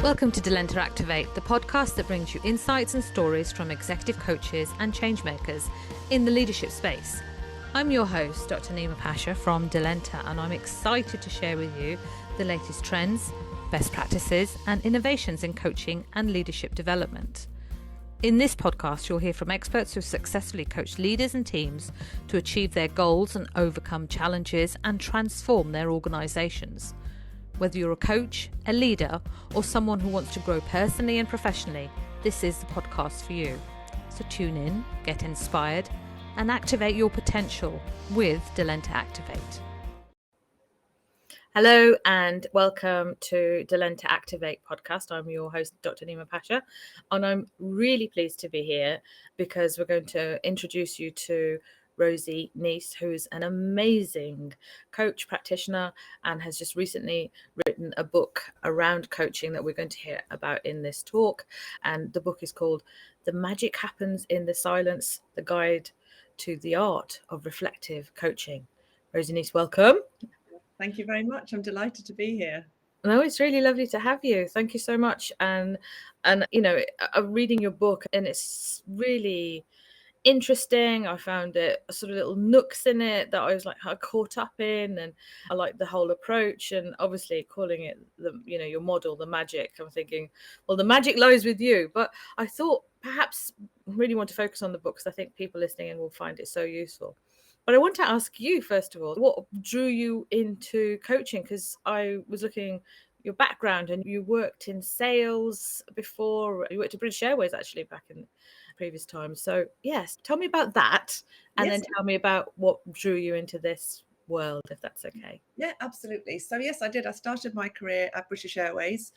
Welcome to Delenta Activate, the podcast that brings you insights and stories from executive coaches and changemakers in the leadership space. I'm your host, Dr. Naeema Pasha from Delenta, and I'm excited to share with you the latest trends, best practices, and innovations in coaching and leadership development. In this podcast, you'll hear from experts who've successfully coached leaders and teams to achieve their goals and overcome challenges and transform their organisations. Whether you're a coach, a leader, or someone who wants to grow personally and professionally, this is the podcast for you. So tune in, get inspired, and activate your potential with Delenta Activate. Hello and welcome to Delenta Activate podcast. I'm your host, Dr. Naeema Pasha, and I'm really pleased to be here because we're going to introduce you to Rosie Nice, who's an amazing coach, practitioner, and has just recently written a book around coaching that we're going to hear about in this talk. And the book is called The Magic Happens in the Silence, the Guide to the Art of Reflective Coaching. Rosie Nice, welcome. Thank you very much. I'm delighted to be here. No, it's really lovely to have you. Thank you so much. And you know, I'm reading your book and it's really interesting. I found it sort of little nooks in it that I was like caught up in, and I like the whole approach. And obviously calling it your model, the magic. I'm thinking, well, the magic lies with you. But I thought perhaps really want to focus on the book because I think people listening in will find it so useful. But I want to ask you, first of all, what drew you into coaching? Because I was looking your background and you worked in sales before. You worked at British Airways actually back in previous times. So yes, tell me about that, and then tell me about what drew you into this world, if that's okay. Yeah, absolutely. So yes, I did. I started my career at British Airways.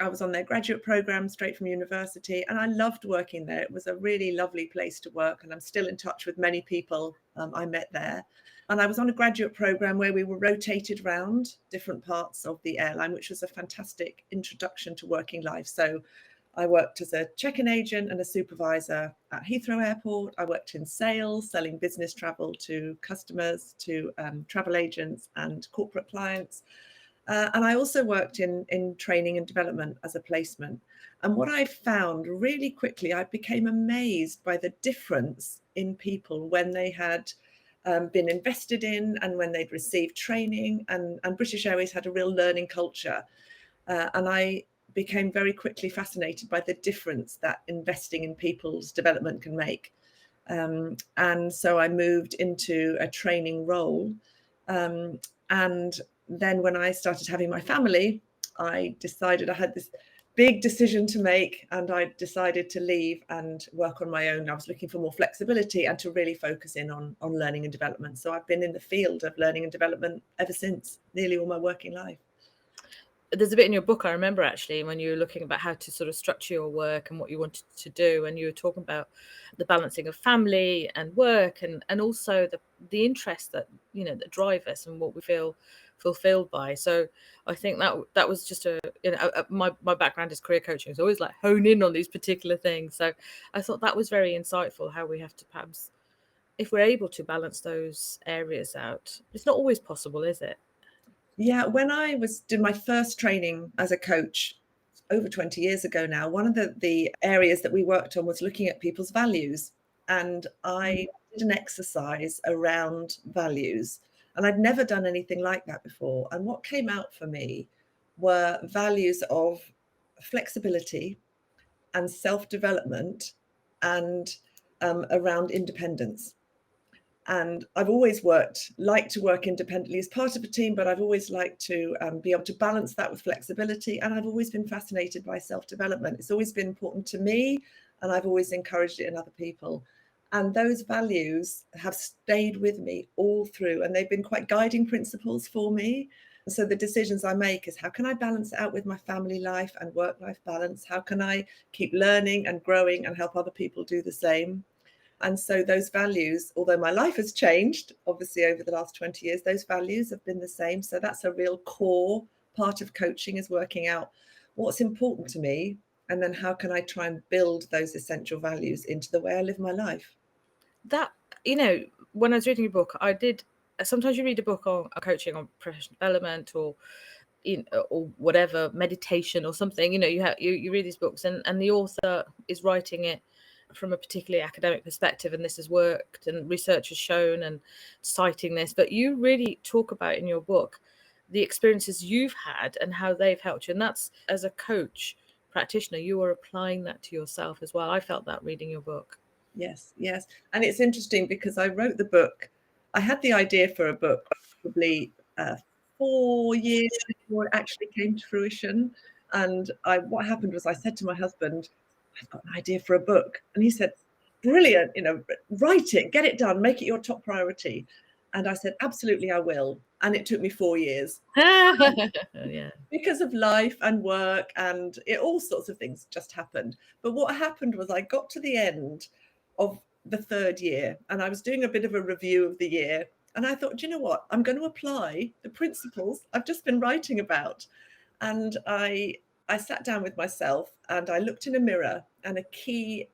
I was on their graduate program straight from university, and I loved working there. It was a really lovely place to work, and I'm still in touch with many people I met there. And I was on a graduate program where we were rotated around different parts of the airline, which was a fantastic introduction to working life. So I worked as a check-in agent and a supervisor at Heathrow Airport. I worked in sales, selling business travel to customers, to travel agents and corporate clients. And I also worked in training and development as a placement. And what I found really quickly, I became amazed by the difference in people when they had been invested in and when they'd received training. And British Airways had a real learning culture. And I became very quickly fascinated by the difference that investing in people's development can make. And so I moved into a training role. And then when I started having my family, I decided I had this big decision to make, and I decided to leave and work on my own. I was looking for more flexibility and to really focus in on learning and development. So I've been in the field of learning and development ever since, nearly all my working life. There's a bit in your book I remember actually when you were looking about how to sort of structure your work and what you wanted to do, and you were talking about the balancing of family and work and also the interest that that drive us and what we feel fulfilled by. So I think that was just my background is career coaching, so always like hone in on these particular things. So I thought that was very insightful, how we have to perhaps, if we're able to balance those areas out. It's not always possible, is it? Yeah, when I was doing my first training as a coach over 20 years ago now, one of the areas that we worked on was looking at people's values. And I did an exercise around values. And I'd never done anything like that before. And what came out for me were values of flexibility and self-development and around independence. And I've always liked to work independently as part of a team, but I've always liked to be able to balance that with flexibility. And I've always been fascinated by self-development. It's always been important to me, and I've always encouraged it in other people. And those values have stayed with me all through, and they've been quite guiding principles for me. So the decisions I make is, how can I balance it out with my family life and work-life balance? How can I keep learning and growing and help other people do the same? And so those values, although my life has changed, obviously over the last 20 years, those values have been the same. So that's a real core part of coaching, is working out what's important to me, and then how can I try and build those essential values into the way I live my life. That, when I was reading your book, I did, sometimes you read a book on coaching, on professional development, or or whatever, meditation or something, you read these books, and the author is writing it from a particularly academic perspective, and this has worked and research has shown and citing this, but you really talk about in your book the experiences you've had and how they've helped you, and that's, as a coach practitioner, you are applying that to yourself as well. I felt that reading your book. Yes, yes. And it's interesting because I wrote the book, I had the idea for a book probably 4 years before it actually came to fruition. And what happened was I said to my husband, I've got an idea for a book. And he said, brilliant, write it, get it done, make it your top priority. And I said, absolutely, I will. And it took me 4 years. Yeah. Because of life and work and all sorts of things just happened. But what happened was I got to the end of the 3rd year and I was doing a bit of a review of the year. And I thought, do you know what? I'm going to apply the principles I've just been writing about. And I sat down with myself and I looked in a mirror, and a key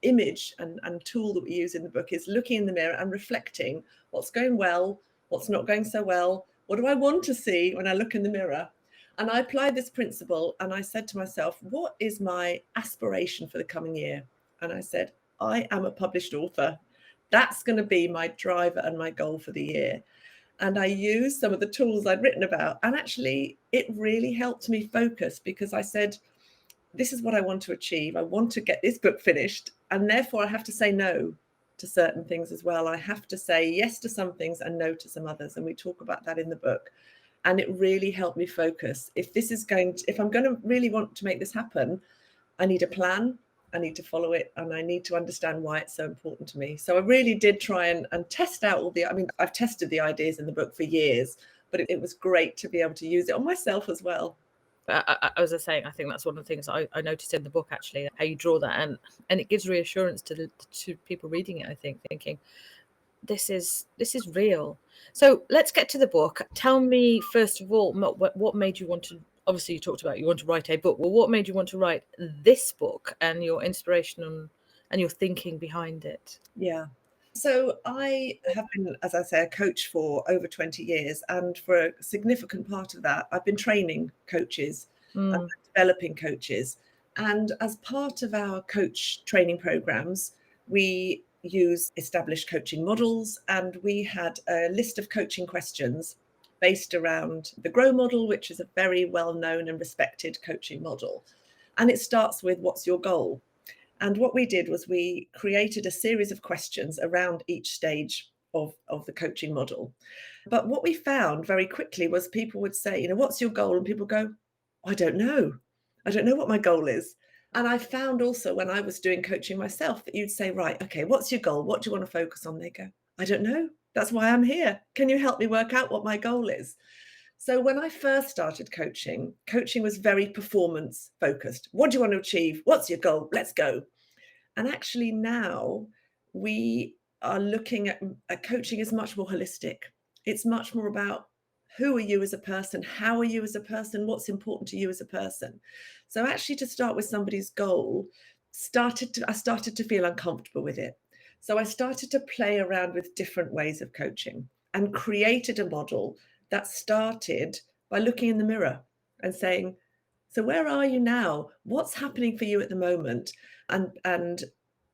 image and tool that we use in the book is looking in the mirror and reflecting what's going well, what's not going so well, what do I want to see when I look in the mirror. And I applied this principle and I said to myself, what is my aspiration for the coming year? And I said, I am a published author. That's going to be my driver and my goal for the year. And I used some of the tools I'd written about. And actually, it really helped me focus, because I said, this is what I want to achieve. I want to get this book finished. And therefore, I have to say no to certain things as well. I have to say yes to some things and no to some others. And we talk about that in the book. And it really helped me focus. If I'm going to really want to make this happen, I need a plan, I need to follow it, and I need to understand why it's so important to me. So I really did try and test out I've tested the ideas in the book for years, but it was great to be able to use it on myself as well. As I was saying, I think that's one of the things I noticed in the book, actually, how you draw that, and it gives reassurance to people reading it, I think, thinking, this is real. So let's get to the book. Tell me, first of all, what made you want to, obviously you talked about you want to write a book. Well, what made you want to write this book, and your inspiration and your thinking behind it? Yeah. So I have been, as I say, a coach for over 20 years. And for a significant part of that, I've been training coaches and developing coaches. And as part of our coach training programs, we use established coaching models. And we had a list of coaching questions based around the GROW model, which is a very well-known and respected coaching model. And it starts with, what's your goal? And what we did was we created a series of questions around each stage of the coaching model. But what we found very quickly was people would say, what's your goal? And people go, I don't know. I don't know what my goal is. And I found also when I was doing coaching myself that you'd say, right, okay, what's your goal? What do you want to focus on? They go, I don't know. That's why I'm here. Can you help me work out what my goal is? So when I first started coaching was very performance focused. What do you want to achieve? What's your goal? Let's go. And actually now we are looking at coaching is much more holistic. It's much more about, who are you as a person? How are you as a person? What's important to you as a person? So actually, to start with somebody's goal, I started to feel uncomfortable with it. So I started to play around with different ways of coaching and created a model that started by looking in the mirror and saying, so where are you now? What's happening for you at the moment? And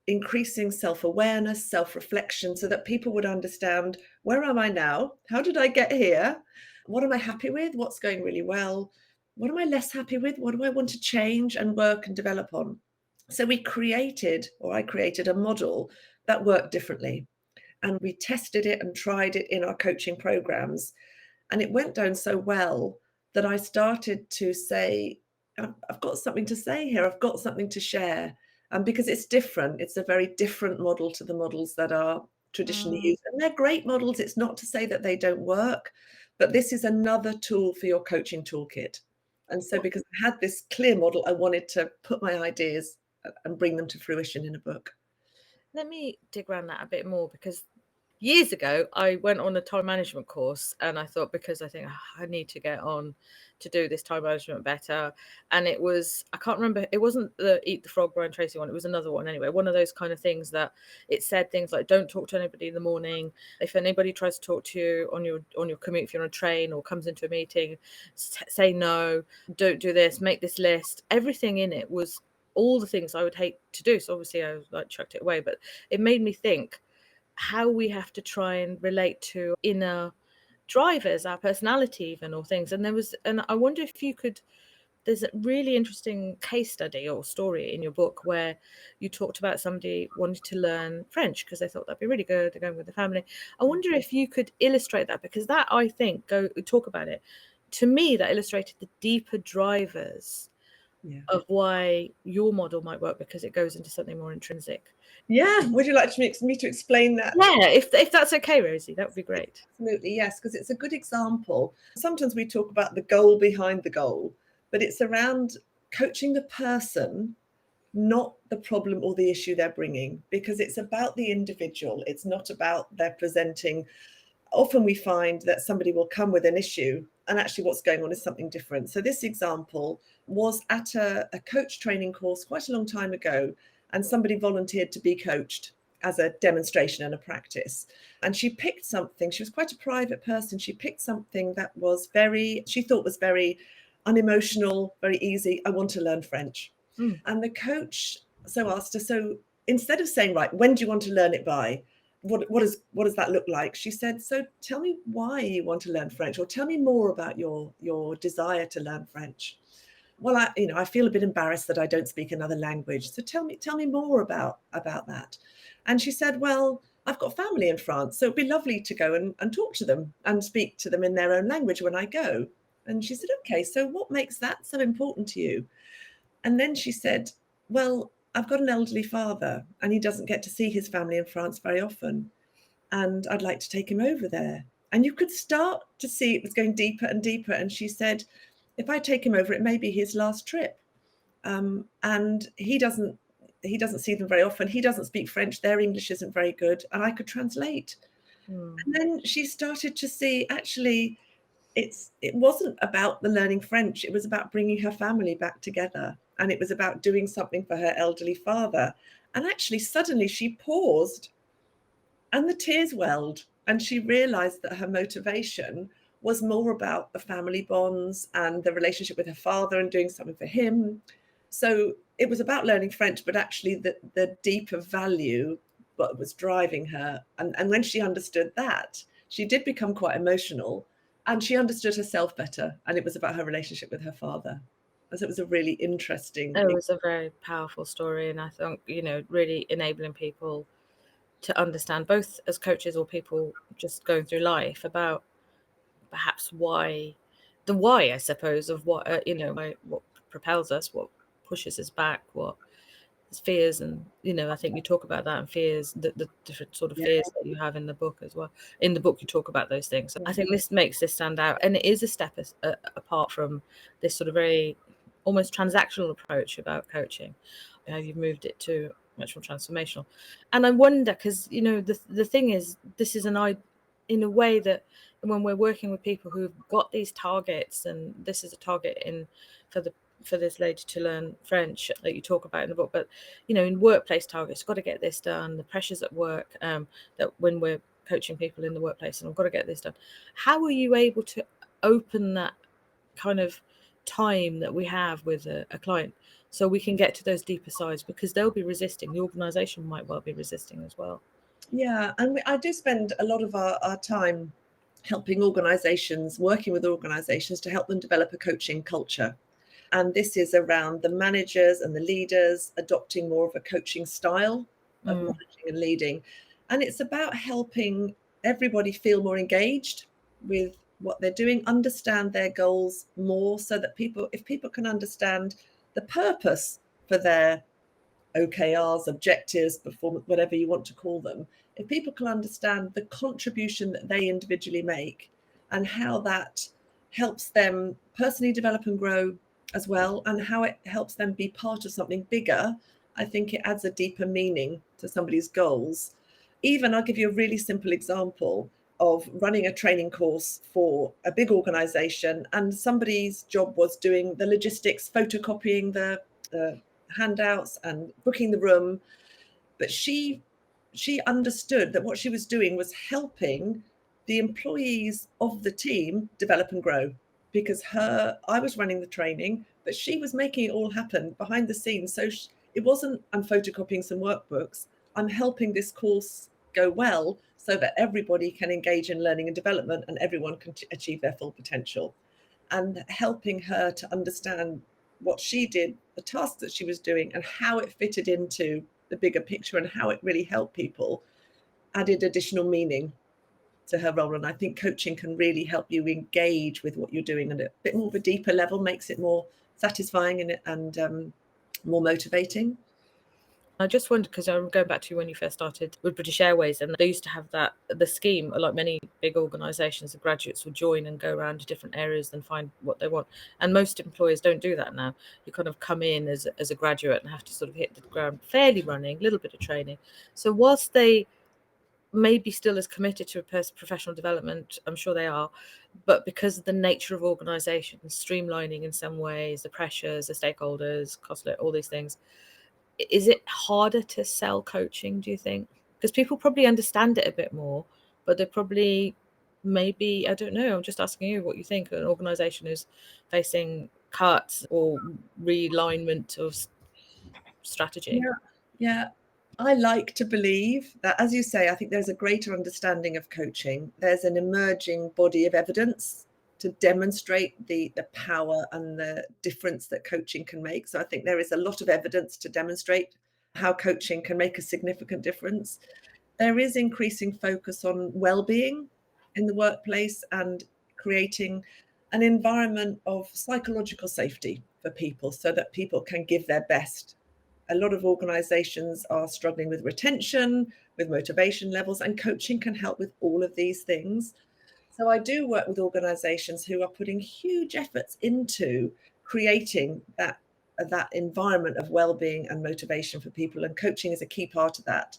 increasing self-awareness, self-reflection, so that people would understand, where am I now? How did I get here? What am I happy with? What's going really well? What am I less happy with? What do I want to change and work and develop on? So I created a model that worked differently. And we tested it and tried it in our coaching programs. And it went down so well that I started to say, I've got something to say here. I've got something to share. And because it's different, it's a very different model to the models that are traditionally used. And they're great models. It's not to say that they don't work, but this is another tool for your coaching toolkit. And so because I had this clear model, I wanted to put my ideas and bring them to fruition in a book. Let me dig around that a bit more, because years ago, I went on a time management course, and I thought, because I think I need to get on to do this time management better. And it was, I can't remember, it wasn't the Eat the Frog, Brian Tracy one, it was another one anyway, one of those kind of things that it said things like, don't talk to anybody in the morning. If anybody tries to talk to you on your commute, if you're on a train or comes into a meeting, say no, don't do this, make this list. Everything in it was all the things I would hate to do. So obviously I like chucked it away, but it made me think how we have to try and relate to inner drivers, our personality even, or things. And I wonder if you could, there's a really interesting case study or story in your book where you talked about somebody wanting to learn French because they thought that'd be really good, they're going with the family. I wonder if you could illustrate that, because that, I think, talk about it. To me, that illustrated the deeper drivers of why your model might work, because it goes into something more intrinsic. Yeah, would you like me to explain that? Yeah, if that's okay, Rosie, that would be great. Absolutely, yes, because it's a good example. Sometimes we talk about the goal behind the goal, but it's around coaching the person, not the problem or the issue they're bringing, because it's about the individual. It's not about their presenting. Often we find that somebody will come with an issue and actually what's going on is something different. So this example was at a coach training course quite a long time ago, and somebody volunteered to be coached as a demonstration and a practice. And she picked something, she was quite a private person, she picked something that was she thought was very unemotional, very easy. I want to learn French. And the coach asked her, so instead of saying, right, when do you want to learn it by? What does that look like? She said, so tell me why you want to learn French, or tell me more about your desire to learn French. Well, I feel a bit embarrassed that I don't speak another language. So tell me more about that. And she said, well, I've got family in France, so it'd be lovely to go and talk to them and speak to them in their own language when I go. And she said, okay, so what makes that so important to you? And then she said, well, I've got an elderly father and he doesn't get to see his family in France very often. And I'd like to take him over there. And you could start to see it was going deeper and deeper. And she said, if I take him over, it may be his last trip. And he doesn't see them very often. He doesn't speak French. Their English isn't very good. And I could translate. And then she started to see, actually, it wasn't about the learning French. It was about bringing her family back together. And it was about doing something for her elderly father. And actually, suddenly she paused and the tears welled. And she realized that her motivation was more about the family bonds and the relationship with her father and doing something for him. So it was about learning French, but actually the deeper value what was driving her. And when she understood that, she did become quite emotional, and she understood herself better. And it was about her relationship with her father. And so it was a really interesting. It was a very powerful story, and I think, really enabling people to understand, both as coaches or people just going through life, about perhaps why, I suppose, of what what propels us, what pushes us back, what fears. And I think you talk about that, and fears, the different sort of fears that you have in the book as well. In the book you talk about those things. I think this makes this stand out, and it is a step apart from this sort of very almost transactional approach about coaching. You've moved it to much more transformational. And I wonder, because the thing is, this is in a way that when we're working with people who've got these targets, and this is a target for this lady to learn French that you talk about in the book, but in workplace targets, got to get this done, the pressures at work, that when we're coaching people in the workplace, and I've got to get this done. How are you able to open that kind of time that we have with a client, so we can get to those deeper sides? Because they'll be resisting, the organization might well be resisting as well. Yeah, and I do spend a lot of our time helping organizations, working with organizations to help them develop a coaching culture. And this is around the managers and the leaders adopting more of a coaching style of managing and leading. And it's about helping everybody feel more engaged with what they're doing, understand their goals more, so that if people can understand the purpose for their OKRs, objectives, performance, whatever you want to call them, if people can understand the contribution that they individually make and how that helps them personally develop and grow as well, and how it helps them be part of something bigger, I think it adds a deeper meaning to somebody's goals. Even I'll give you a really simple example of running a training course for a big organization, and somebody's job was doing the logistics, photocopying the handouts and booking the room. But she understood that what she was doing was helping the employees of the team develop and grow, because I was running the training, but she was making it all happen behind the scenes. So it wasn't, I'm photocopying some workbooks, I'm helping this course go well so that everybody can engage in learning and development and everyone can achieve their full potential. And helping her to understand what she did, the task that she was doing, and how it fitted into the bigger picture and how it really helped people, added additional meaning to her role. And I think coaching can really help you engage with what you're doing at a bit more of a deeper level, makes it more satisfying and more motivating. I just wondered, because I'm going back to when you first started with British Airways, and they used to have the scheme, like many big organisations, the graduates would join and go around to different areas and find what they want. And most employers don't do that now. You kind of come in as a graduate and have to sort of hit the ground fairly running, a little bit of training. So whilst they may be still as committed to professional development, I'm sure they are, but because of the nature of organisations, streamlining in some ways, the pressures, the stakeholders, cost, all these things, is it harder to sell coaching, do you think? Because people probably understand it a bit more, but they probably, maybe, I don't know, I'm just asking you what you think. An organisation who's facing cuts or realignment of strategy. Yeah. I like to believe that, as you say, I think there's a greater understanding of coaching. There's an emerging body of evidence to demonstrate the power and the difference that coaching can make. So I think there is a lot of evidence to demonstrate how coaching can make a significant difference. There is increasing focus on well-being in the workplace and creating an environment of psychological safety for people so that people can give their best. A lot of organizations are struggling with retention, with motivation levels, and coaching can help with all of these things. So I do work with organizations who are putting huge efforts into creating that environment of well-being and motivation for people, and coaching is a key part of that.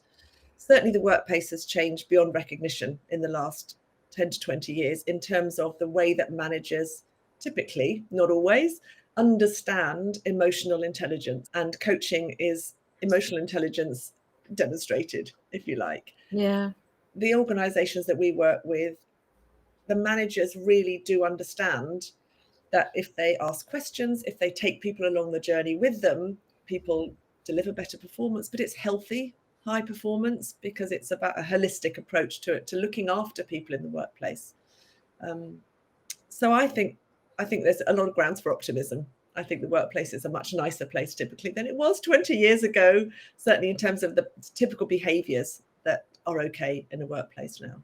Certainly the workplace has changed beyond recognition in the last 10 to 20 years in terms of the way that managers typically, not always, understand emotional intelligence, and coaching is emotional intelligence demonstrated, if you like. Yeah. The organizations that we work with, the managers really do understand that if they ask questions, if they take people along the journey with them, people deliver better performance, but it's healthy, high performance, because it's about a holistic approach to it, to looking after people in the workplace. So I think there's a lot of grounds for optimism. I think the workplace is a much nicer place typically than it was 20 years ago, certainly in terms of the typical behaviours that are okay in a workplace now.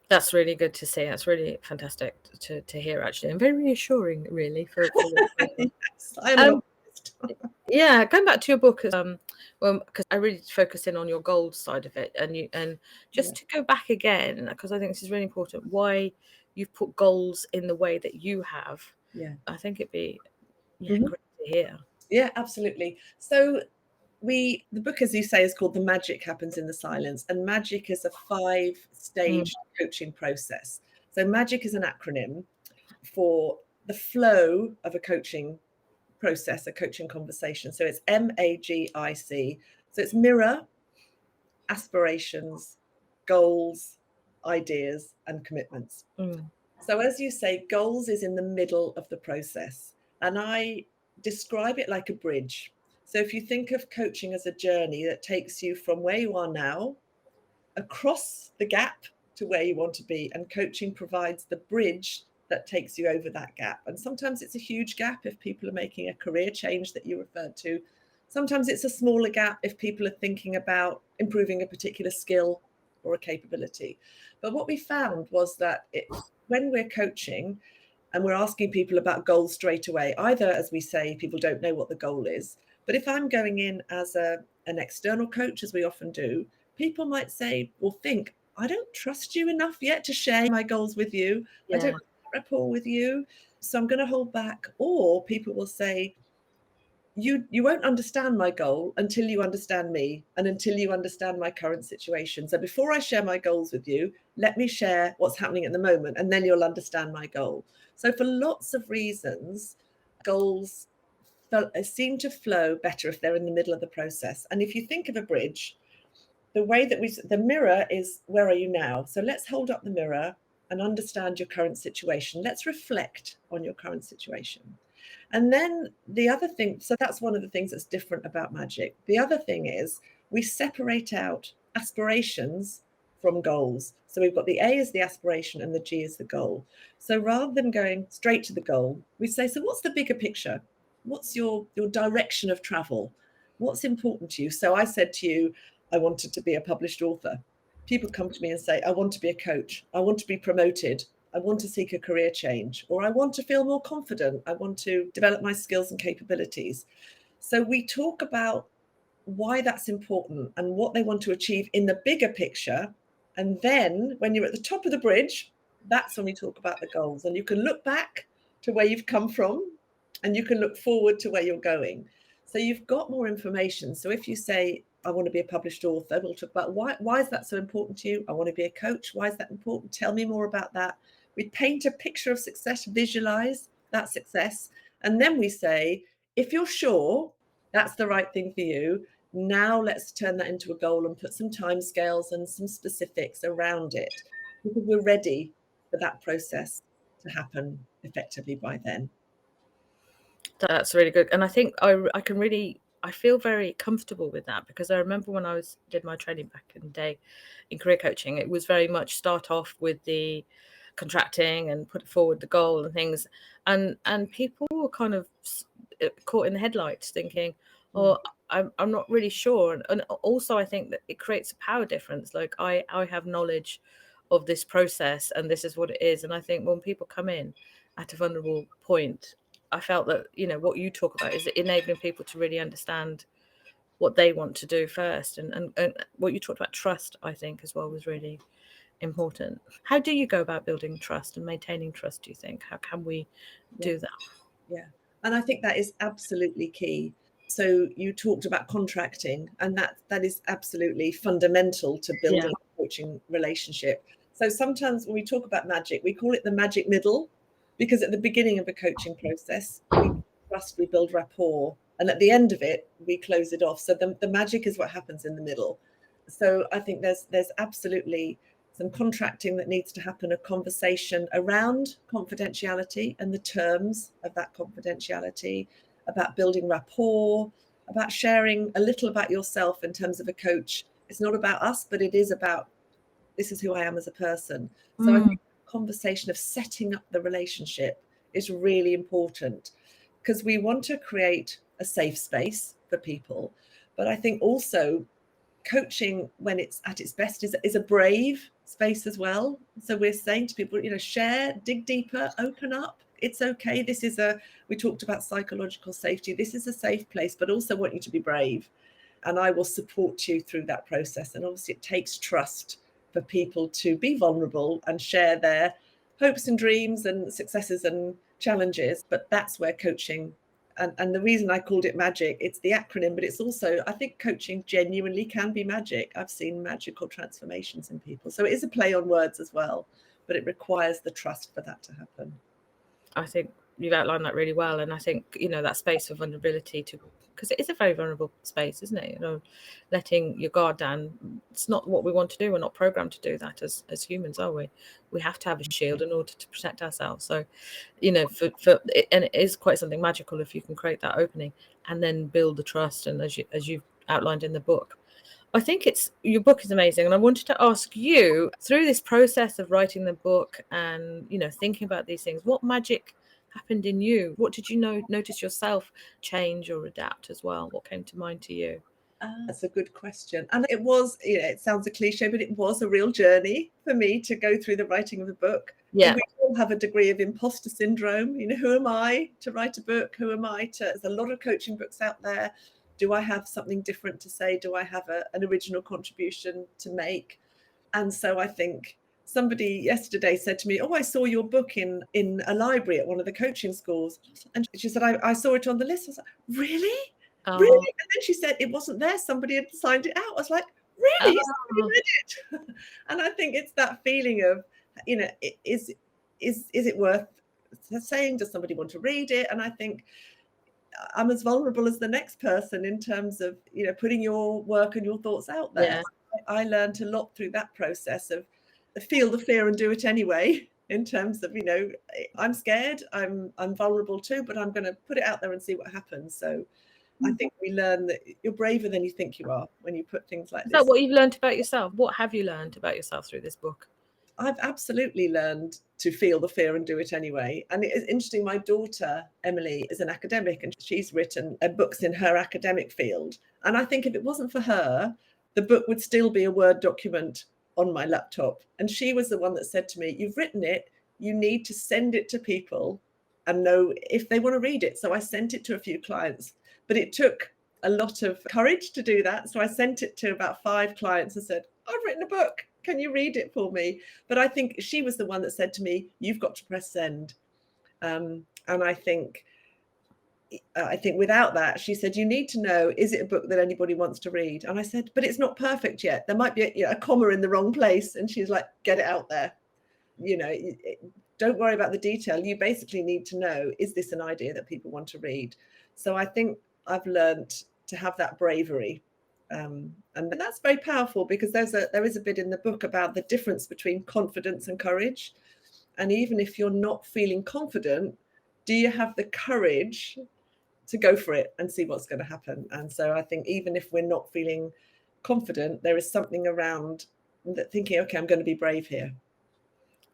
That's really good to see. That's really fantastic to hear, actually, and very reassuring, really, for Yes, I am an optimist. Yeah, going back to your book, well, because I really focus in on your goals side of it, and just to go back again, because I think this is really important, why you've put goals in the way that you have. Yeah. I think it'd be great to hear. Yeah, absolutely. So the book, as you say, is called The Magic Happens in the Silence, and MAGIC is a 5-stage coaching process. So MAGIC is an acronym for the flow of a coaching process, a coaching conversation. So it's M.A.G.I.C. So it's mirror, aspirations, goals, ideas, and commitments. So as you say, goals is in the middle of the process, and I describe it like a bridge. So if you think of coaching as a journey that takes you from where you are now across the gap to where you want to be, and coaching provides the bridge that takes you over that gap. And sometimes it's a huge gap if people are making a career change that you referred to. Sometimes it's a smaller gap if people are thinking about improving a particular skill or a capability. But what we found was that when we're coaching and we're asking people about goals straight away, either, as we say, people don't know what the goal is, but if I'm going in as an external coach, as we often do, people might say, well, think, I don't trust you enough yet to share my goals with you. I don't have rapport with you, so I'm going to hold back. Or people will say, you won't understand my goal until you understand me and until you understand my current situation. So before I share my goals with you, let me share what's happening at the moment, and then you'll understand my goal. So for lots of reasons, goals seem to flow better if they're in the middle of the process. And if you think of a bridge, the way that the mirror is, where are you now? So let's hold up the mirror and understand your current situation. Let's reflect on your current situation. And then the other thing, so that's one of the things that's different about magic. The other thing is we separate out aspirations from goals. So we've got the A as the aspiration and the G as the goal. So rather than going straight to the goal, we say, so what's the bigger picture? What's your direction of travel? What's important to you? So I said to you, I wanted to be a published author. People come to me and say, I want to be a coach. I want to be promoted. I want to seek a career change, or I want to feel more confident. I want to develop my skills and capabilities. So we talk about why that's important and what they want to achieve in the bigger picture. And then when you're at the top of the bridge, that's when we talk about the goals. And you can look back to where you've come from and you can look forward to where you're going. So you've got more information. So if you say, I want to be a published author, we'll talk about why is that so important to you? I want to be a coach. Why is that important? Tell me more about that. We paint a picture of success, visualize that success. And then we say, if you're sure that's the right thing for you, now let's turn that into a goal and put some timescales and some specifics around it, because we're ready for that process to happen effectively by then. That's really good. And I think I can really, I feel very comfortable with that, because I remember when I did my training back in the day in career coaching, it was very much start off with the contracting and put forward the goal and things. And people were kind of caught in the headlights thinking, oh, I'm not really sure. And also I think that it creates a power difference. Like I have knowledge of this process and this is what it is. And I think when people come in at a vulnerable point, I felt that, you know, what you talk about is enabling people to really understand what they want to do first. And what you talked about, trust, I think as well, was really important. How do you go about building trust and maintaining trust, do you think? How can we do that? Yeah. And I think that is absolutely key. So you talked about contracting, and that is absolutely fundamental to building a coaching relationship. So sometimes when we talk about magic, we call it the magic middle, because at the beginning of a coaching process, we trust, we build rapport, and at the end of it, we close it off. So the magic is what happens in the middle. So I think there's absolutely some contracting that needs to happen, a conversation around confidentiality and the terms of that confidentiality, about building rapport, about sharing a little about yourself in terms of a coach. It's not about us, but it is about, this is who I am as a person. So I think the conversation of setting up the relationship is really important, because we want to create a safe space for people. But I think also coaching, when it's at its best, is a brave space as well. So we're saying to people, you know, share, dig deeper, open up. It's okay. We talked about psychological safety. This is a safe place, but also want you to be brave. And I will support you through that process. And obviously it takes trust for people to be vulnerable and share their hopes and dreams and successes and challenges. But that's where coaching, and the reason I called it magic, it's the acronym, but it's also, I think coaching genuinely can be magic. I've seen magical transformations in people. So it is a play on words as well, but it requires the trust for that to happen. I think you've outlined that really well. And I think, you know, that space of vulnerability, because it is a very vulnerable space, isn't it? You know, letting your guard down, it's not what we want to do. We're not programmed to do that as humans, are we? We have to have a shield in order to protect ourselves. So, you know, and it is quite something magical if you can create that opening and then build the trust. And as you've outlined in the book, I think your book is amazing. And I wanted to ask you, through this process of writing the book and, you know, thinking about these things, what magic happened in you? What did you notice yourself change or adapt as well? What came to mind to you? That's a good question. And it was, you know, it sounds a cliche, but it was a real journey for me to go through the writing of the book. Yeah. We all have a degree of imposter syndrome. You know, who am I to write a book? Who am I to, there's a lot of coaching books out there. Do I have something different to say? Do I have an original contribution to make? And so I think somebody yesterday said to me, "Oh, I saw your book in a library at one of the coaching schools." And she said, I saw it on the list. I was like, really? Oh, Really? And then she said it wasn't there. Somebody had signed it out. I was like, really? Somebody oh, read it? And I think it's that feeling of, you know, is it worth saying? Does somebody want to read it? And I think I'm as vulnerable as the next person in terms of, you know, putting your work and your thoughts out there. yeah. I learned a lot through that process of feel the fear and do it anyway, in terms of, you know, I'm scared, I'm vulnerable too, but I'm going to put it out there and see what happens. So I think we learn that you're braver than you think you are when you put things like Is that this. what you've learned about yourself? What have you learned about yourself through this book? I've absolutely learned to feel the fear and do it anyway. And it is interesting, my daughter, Emily, is an academic and she's written books in her academic field. And I think if it wasn't for her, the book would still be a Word document on my laptop. And she was the one that said to me, "You've written it, you need to send it to people and know if they want to read it." So I sent it to a few clients, but it took a lot of courage to do that. So I sent it to about 5 clients and said, "I've written a book. Can you read it for me?" But I think she was the one that said to me, "You've got to press send." And I think without that, she said, "You need to know, is it a book that anybody wants to read?" And I said, "But it's not perfect yet. There might be a comma in the wrong place." And she's like, "Get it out there. You know, don't worry about the detail. You basically need to know, is this an idea that people want to read?" So I think I've learned to have that bravery. And that's very powerful, because there is a bit in the book about the difference between confidence and courage. And even if you're not feeling confident, do you have the courage to go for it and see what's going to happen? And so I think even if we're not feeling confident, there is something around that thinking, okay, I'm going to be brave here.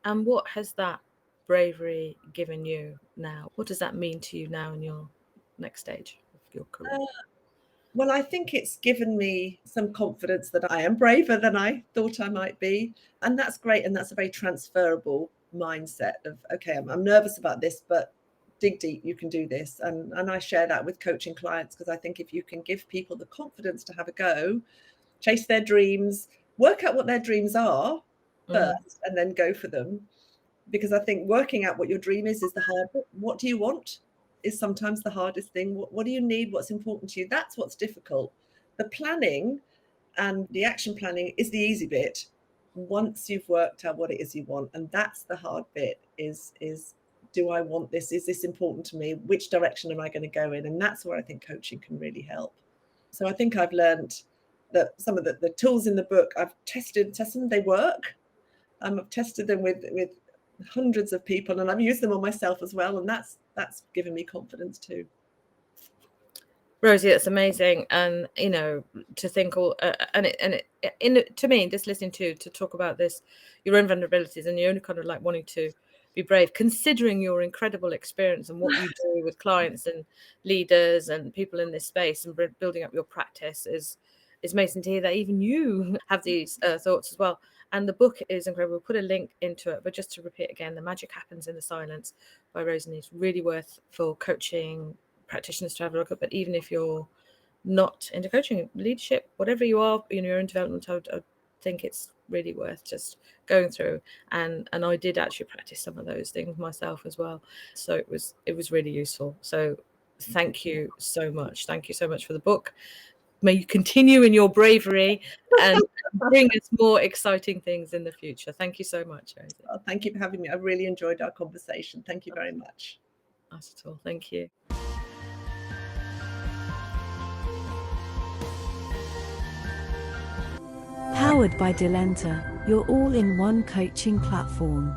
And what has that bravery given you now? What does that mean to you now in your next stage of your career? Well, I think it's given me some confidence that I am braver than I thought I might be. And that's great. And that's a very transferable mindset of, okay, I'm nervous about this, but dig deep, you can do this. And I share that with coaching clients, because I think if you can give people the confidence to have a go, chase their dreams, work out what their dreams are first, and then go for them. Because I think working out what your dream is the hard bit. What do you want is sometimes the hardest thing. What do you need? What's important to you? That's what's difficult. The planning and the action planning is the easy bit once you've worked out what it is you want. And that's the hard bit is do I want this? Is this important to me? Which direction am I going to go in? And that's where I think coaching can really help. So I think I've learned that some of the tools in the book, I've tested them, they work. I've tested them with hundreds of people, and I've used them on myself as well, and that's given me confidence too. Rosie, that's amazing. And you know, to think all to me, just listening to talk about this, your own vulnerabilities, and you're only kind of like wanting to be brave, considering your incredible experience and what you do with clients and leaders and people in this space and building up your practice is amazing to hear that even you have these thoughts as well. And the book is incredible. We'll put a link into it, but just to repeat again, The Magic Happens in the Silence by Rosie Nice, really worth for coaching practitioners to have a look at. But even if you're not into coaching, leadership, whatever you are, you know, you're in development, I think it's really worth just going through. And I did actually practice some of those things myself as well. So it was really useful. So thank you so much. Thank you so much for the book. May you continue in your bravery and bring us more exciting things in the future. Thank you so much, Rosie. Well, thank you for having me. I really enjoyed our conversation. Thank you very much. Not at all. Thank you. Powered by Delenta, your all-in-one coaching platform.